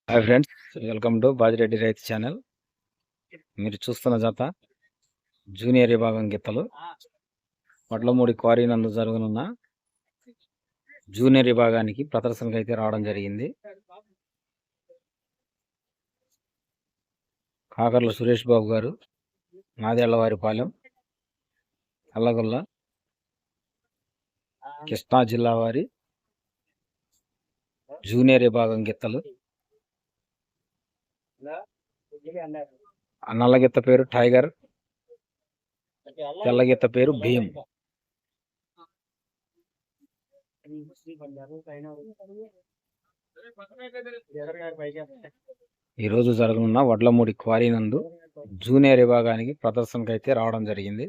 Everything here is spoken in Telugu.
Hi friends, welcome to Bajireddy రైతు ఛానల్. మీరు చూస్తున్న జత జూనియర్ విభాగం గిత్తలు వడ్లమూడి క్వారీ నందు జరగనున్న జూనియర్ విభాగానికి ప్రదర్శనకు అయితే రావడం జరిగింది. కాకర్ల సురేష్ బాబు గారు, నాదేళ్లవారిపాలెం, అల్లగొల్ల, కృష్ణా జిల్లా వారి జూనియర్ విభాగం గిత్తలు. నల్లగిత్త పేరు టైగర్, తెల్లగిత్త పేరు భీమ్. ఈరోజు జరగనున్న వడ్లమూడి క్వారీ నందు జూనియర్ విభాగానికి ప్రదర్శనకు అయితే రావడం జరిగింది.